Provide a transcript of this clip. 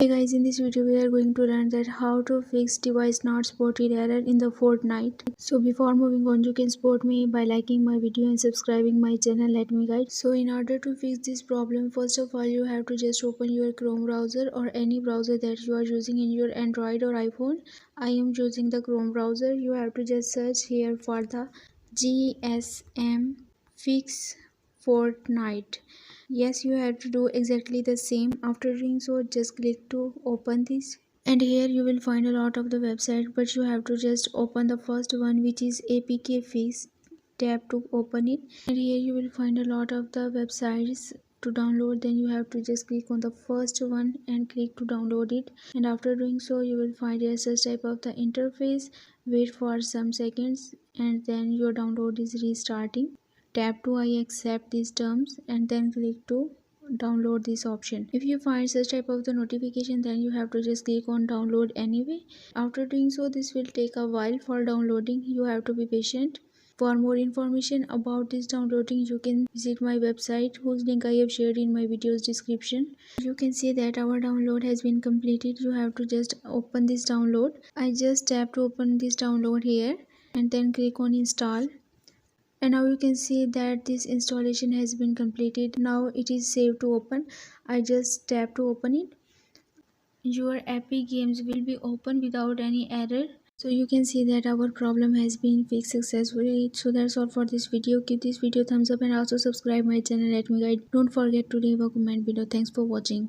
Hey guys, in this video we are going to learn that how to fix device not spotted error in the Fortnite. So before moving on, you can support me by liking my video and subscribing my channel. Let me guide. So in order to fix this problem, first of all you have to just open your Chrome browser or any browser that you are using in your Android or iPhone. I am using the Chrome browser. You have to just search here for the GSM fix Fortnite. Yes, you have to do exactly the same. After doing so, just click to open this, and here you will find a lot of the website, but you have to just open the first one, which is APK Fix. Tap to open it, and here you will find a lot of the websites to download. Then you have to just click on the first one and click to download it, and after doing so you will find a such type of the interface. Wait for some seconds and then your download is restarting. Tap to I accept these terms and then click to download this option. If you find such type of the notification, then you have to just click on download anyway. After doing so, this will take a while for downloading. You have to be patient. For more information about this downloading, you can visit my website, whose link I have shared in my video's description. You can see that our download has been completed. You have to just open this download. I just tap to open this download here and then click on install, and now you can see that this installation has been completed. Now it is saved to open. I just tap to open it. Your Epic Games will be open without any error. So you can see that our problem has been fixed successfully. So that's all for this video. Give this video thumbs up and also subscribe my channel. Let me guide. Don't forget to leave a comment below. Thanks for watching.